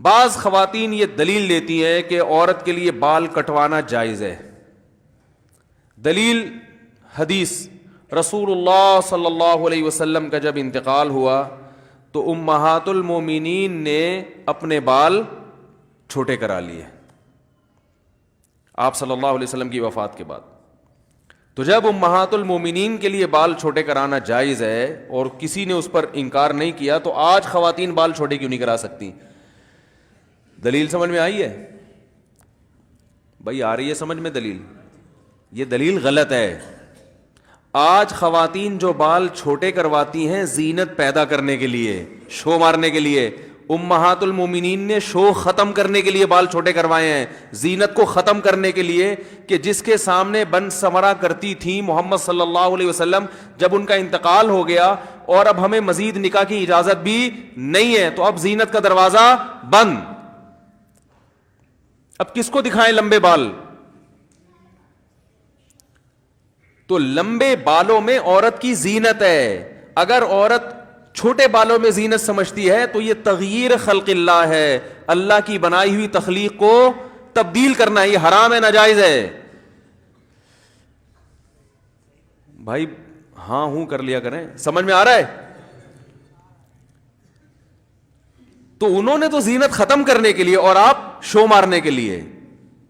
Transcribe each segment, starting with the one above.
بعض خواتین یہ دلیل لیتی ہیں کہ عورت کے لیے بال کٹوانا جائز ہے. دلیل حدیث، رسول اللہ صلی اللہ علیہ وسلم کا جب انتقال ہوا تو امہات المومنین نے اپنے بال چھوٹے کرا لیے آپ صلی اللہ علیہ وسلم کی وفات کے بعد. تو جب امہات المومنین کے لیے بال چھوٹے کرانا جائز ہے اور کسی نے اس پر انکار نہیں کیا، تو آج خواتین بال چھوٹے کیوں نہیں کرا سکتی؟ دلیل سمجھ میں آئی ہے بھائی؟ آ رہی ہے سمجھ میں دلیل؟ یہ دلیل غلط ہے. آج خواتین جو بال چھوٹے کرواتی ہیں زینت پیدا کرنے کے لیے، شو مارنے کے لیے. امہات المومنین نے شو ختم کرنے کے لیے بال چھوٹے کروائے ہیں، زینت کو ختم کرنے کے لیے، کہ جس کے سامنے بن سمرا کرتی تھیں محمد صلی اللہ علیہ وسلم، جب ان کا انتقال ہو گیا اور اب ہمیں مزید نکاح کی اجازت بھی نہیں ہے، تو اب زینت کا دروازہ بند. اب کس کو دکھائیں لمبے بال؟ تو لمبے بالوں میں عورت کی زینت ہے. اگر عورت چھوٹے بالوں میں زینت سمجھتی ہے تو یہ تغییر خلق اللہ ہے، اللہ کی بنائی ہوئی تخلیق کو تبدیل کرنا. یہ حرام ہے، ناجائز ہے. بھائی ہاں ہوں کر لیا کریں، سمجھ میں آ رہا ہے؟ تو انہوں نے تو زینت ختم کرنے کے لیے اور آپ شو مارنے کے لیے.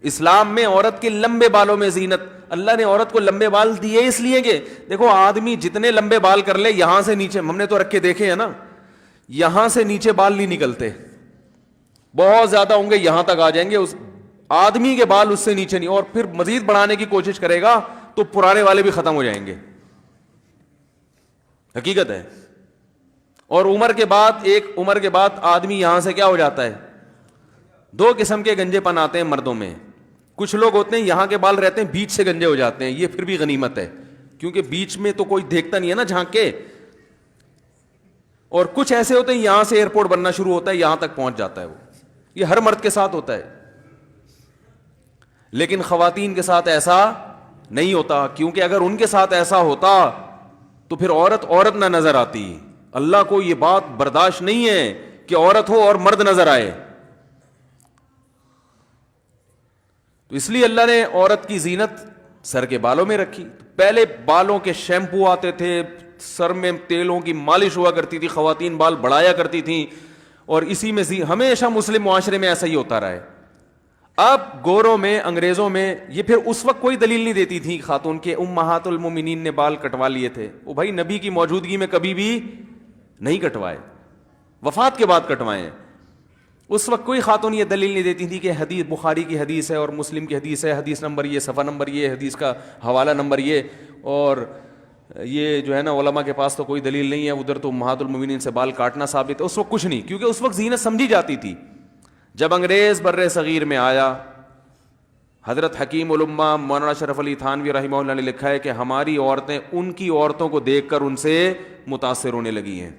اسلام میں عورت کے لمبے بالوں میں زینت، اللہ نے عورت کو لمبے بال دیے اس لیے کہ دیکھو آدمی جتنے لمبے بال کر لے، یہاں سے نیچے، ہم نے تو رکھ کے دیکھے ہیں نا، یہاں سے نیچے بال نہیں نکلتے، بہت زیادہ ہوں گے یہاں تک آ جائیں گے، اس آدمی کے بال اس سے نیچے نہیں. اور پھر مزید بڑھانے کی کوشش کرے گا تو پرانے والے بھی ختم ہو جائیں گے. حقیقت ہے. اور عمر کے بعد، ایک عمر کے بعد آدمی یہاں سے کیا ہو جاتا ہے؟ دو قسم کے گنجے پن آتے ہیں مردوں میں. کچھ لوگ ہوتے ہیں یہاں کے بال رہتے ہیں، بیچ سے گنجے ہو جاتے ہیں، یہ پھر بھی غنیمت ہے کیونکہ بیچ میں تو کوئی دیکھتا نہیں ہے نا جھانک کے. اور کچھ ایسے ہوتے ہیں یہاں سے ایئرپورٹ بننا شروع ہوتا ہے، یہاں تک پہنچ جاتا ہے. وہ یہ ہر مرد کے ساتھ ہوتا ہے، لیکن خواتین کے ساتھ ایسا نہیں ہوتا، کیونکہ اگر ان کے ساتھ ایسا ہوتا تو پھر عورت نہ نظر آتی. اللہ کو یہ بات برداشت نہیں ہے کہ عورت ہو اور مرد نظر آئے. تو اس لیے اللہ نے عورت کی زینت سر کے بالوں میں رکھی. پہلے بالوں کے شیمپو آتے تھے، سر میں تیلوں کی مالش ہوا کرتی تھی، خواتین بال بڑھایا کرتی تھیں، اور اسی میں ہمیشہ مسلم معاشرے میں ایسا ہی ہوتا رہا ہے. اب گوروں میں، انگریزوں میں، یہ پھر اس وقت کوئی دلیل نہیں دیتی تھی خاتون کے امہات المومنین نے بال کٹوا لیے تھے. وہ بھائی نبی کی موجودگی میں کبھی بھی نہیں کٹوائے، وفات کے بعد کٹوائے ہیں. اس وقت کوئی خاتون یہ دلیل نہیں دیتی تھی کہ حدیث بخاری کی حدیث ہے اور مسلم کی حدیث ہے، حدیث نمبر یہ، صفحہ نمبر یہ، حدیث کا حوالہ نمبر یہ، اور یہ جو ہے نا علماء کے پاس تو کوئی دلیل نہیں ہے، ادھر تو امہات المومنین سے بال کاٹنا ثابت ہے. اس وقت کچھ نہیں، کیونکہ اس وقت زینت سمجھی جاتی تھی. جب انگریز بر صغیر میں آیا، حضرت حکیم الامہ مولانا اشرف علی تھانوی رحمہ اللہ نے لکھا ہے کہ ہماری عورتیں ان کی عورتوں کو دیکھ کر ان سے متاثر ہونے لگی ہیں،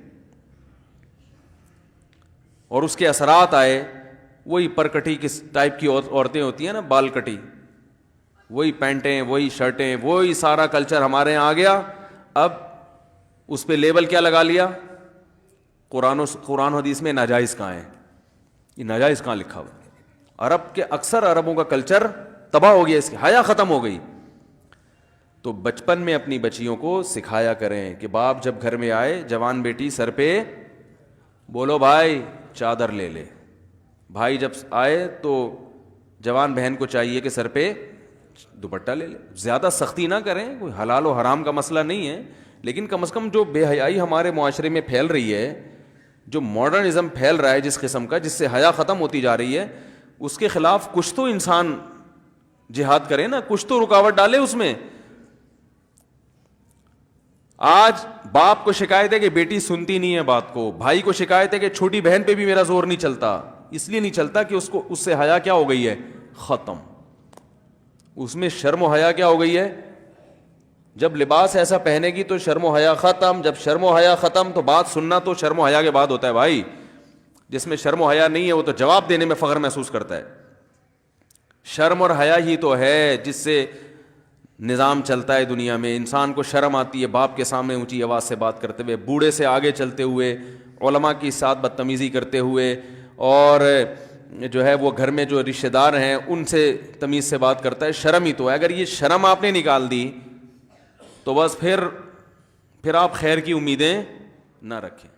اور اس کے اثرات آئے. وہی پرکٹی کس ٹائپ کی عورتیں ہوتی ہیں نا، بال کٹی، وہی پینٹیں، وہی شرٹیں، وہی سارا کلچر ہمارے یہاں آ گیا. اب اس پہ لیبل کیا لگا لیا؟ قرآن حدیث میں ناجائز کہاں ہے؟ یہ ناجائز کہاں لکھا ہوا؟ عرب کے اکثر عربوں کا کلچر تباہ ہو گیا، اس کی حیا ختم ہو گئی. تو بچپن میں اپنی بچیوں کو سکھایا کریں کہ باپ جب گھر میں آئے، جوان بیٹی سر پہ بولو بھائی چادر لے لے. بھائی جب آئے تو جوان بہن کو چاہیے کہ سر پہ دوپٹہ لے لے. زیادہ سختی نہ کریں، کوئی حلال و حرام کا مسئلہ نہیں ہے، لیکن کم از کم جو بے حیائی ہمارے معاشرے میں پھیل رہی ہے، جو ماڈرنزم پھیل رہا ہے جس قسم کا، جس سے حیا ختم ہوتی جا رہی ہے، اس کے خلاف کچھ تو انسان جہاد کرے نا، کچھ تو رکاوٹ ڈالے اس میں. آج باپ کو شکایت ہے کہ بیٹی سنتی نہیں ہے بات کو، بھائی کو شکایت ہے کہ چھوٹی بہن پہ بھی میرا زور نہیں چلتا. اس لیے نہیں چلتا کہ اس سے حیا کیا ہو گئی ہے؟ ختم. اس میں شرم و حیا کیا ہو گئی ہے؟ جب لباس ایسا پہنے گی تو شرم و حیا ختم. جب شرم و حیا ختم تو بات سننا تو شرم و حیا کے بعد ہوتا ہے. بھائی جس میں شرم و حیا نہیں ہے وہ تو جواب دینے میں فخر محسوس کرتا ہے. شرم اور حیا ہی تو ہے جس سے نظام چلتا ہے دنیا میں. انسان کو شرم آتی ہے باپ کے سامنے اونچی آواز سے بات کرتے ہوئے، بوڑھے سے آگے چلتے ہوئے، علماء کی ساتھ بدتمیزی کرتے ہوئے، اور جو ہے وہ گھر میں جو رشتہ دار ہیں ان سے تمیز سے بات کرتا ہے. شرم ہی تو ہے. اگر یہ شرم آپ نے نکال دی تو بس پھر آپ خیر کی امیدیں نہ رکھیں.